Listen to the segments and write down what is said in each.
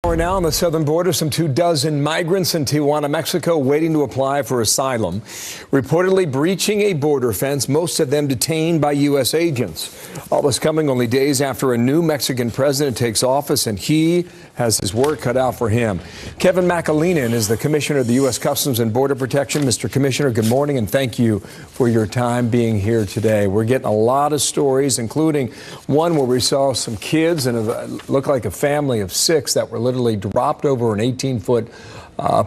We're now on the southern border, some 24 migrants in Tijuana, Mexico, waiting to apply for asylum, reportedly breaching a border fence, most of them detained by U.S. agents. All this coming only days after a new Mexican president takes office, and he has his work cut out for him. Kevin McAleenan is the Commissioner of the U.S. Customs and Border Protection. Mr. Commissioner, good morning, and thank you for your time being here today. We're getting a lot of stories, including one where we saw some kids and it looked like a family of 6 that were literally dropped over an 18-foot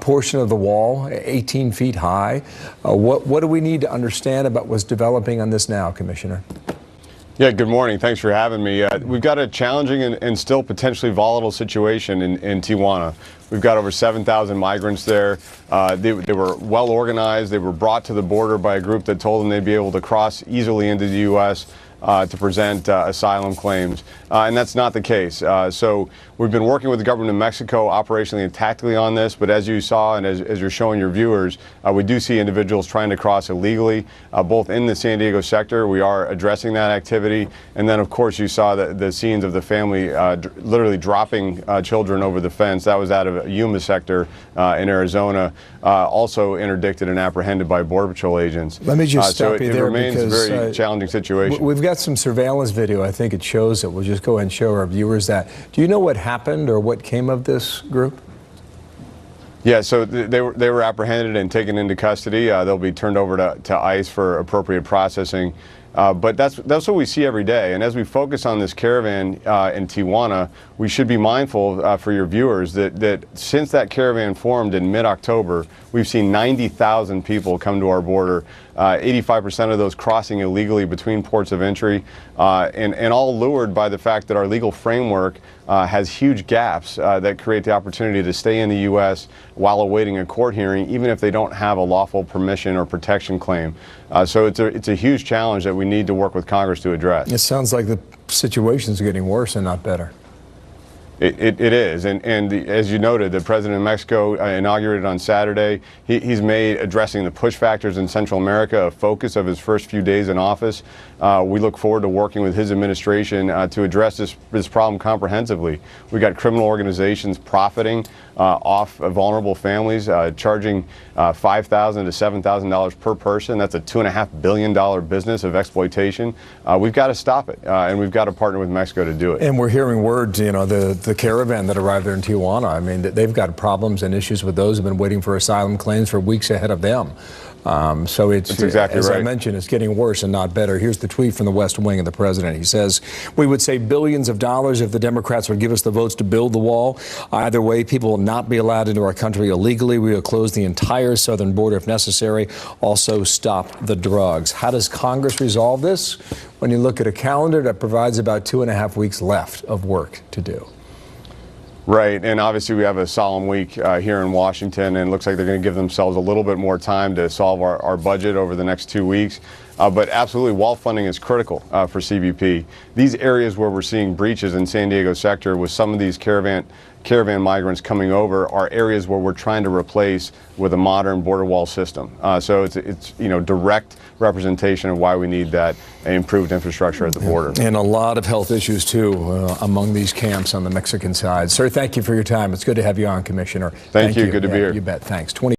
portion of the wall, 18 feet high. What do we need to understand about what's developing on this now, Commissioner? Yeah, good morning. Thanks for having me. We've got a challenging and still potentially volatile situation in Tijuana. We've got over 7,000 migrants there. They were well organized. They were brought to the border by a group that told them they'd be able to cross easily into the U.S. To present asylum claims, and that's not the case. So we've been working with the government of Mexico operationally and tactically on this, but as you saw and as you're showing your viewers, we do see individuals trying to cross illegally, both in the San Diego sector. We are addressing that activity, and then of course you saw the scenes of the family literally dropping children over the fence. That was out of Yuma sector in Arizona, also interdicted and apprehended by Border Patrol agents. Let me just stop you there. It remains a very challenging situation. We've got some surveillance video. I think it shows it. We'll just go ahead and show our viewers that. Do you know what happened or what came of this group? Yeah, so they were apprehended and taken into custody. They'll be turned over to ICE for appropriate processing. But that's what we see every day. And as we focus on this caravan in Tijuana, we should be mindful for your viewers that since that caravan formed in mid-October, we've seen 90,000 people come to our border, 85% of those crossing illegally between ports of entry, and all lured by the fact that our legal framework has huge gaps that create the opportunity to stay in the U.S. while awaiting a court hearing, even if they don't have a lawful permission or protection claim. So it's a huge challenge that we need to work with Congress to address. It sounds like the situation is getting worse and not better. It is, and as you noted, the president of Mexico inaugurated on Saturday. He's made addressing the push factors in Central America a focus of his first few days in office. We look forward to working with his administration to address this problem comprehensively. We've got criminal organizations profiting off of vulnerable families, charging $5,000 to $7,000 per person. That's a $2.5 billion business of exploitation. We've got to stop it, and we've got to partner with Mexico to do it. And we're hearing words, you know, the caravan that arrived there in Tijuana, I mean, they've got problems and issues with those who've been waiting for asylum claims for weeks ahead of them. So it's exactly as right. I mentioned, it's getting worse and not better. Here's the tweet from the West Wing of the president. He says, "We would save billions of dollars if the Democrats would give us the votes to build the wall. Either way, people will not be allowed into our country illegally. We will close the entire southern border if necessary. Also stop the drugs." How does Congress resolve this? When you look at a calendar that provides about 2.5 weeks left of work to do. Right, and obviously we have a solemn week here in Washington, and it looks like they're going to give themselves a little bit more time to solve our budget over the next 2 weeks. But absolutely, wall funding is critical for CBP. These areas where we're seeing breaches in San Diego sector with some of these caravan migrants coming over are areas where we're trying to replace with a modern border wall system. So it's direct representation of why we need that improved infrastructure at the border. And a lot of health issues too among these camps on the Mexican side. Sir, thank you for your time. It's good to have you on, Commissioner. Thank you. Good to be here. You bet. Thanks.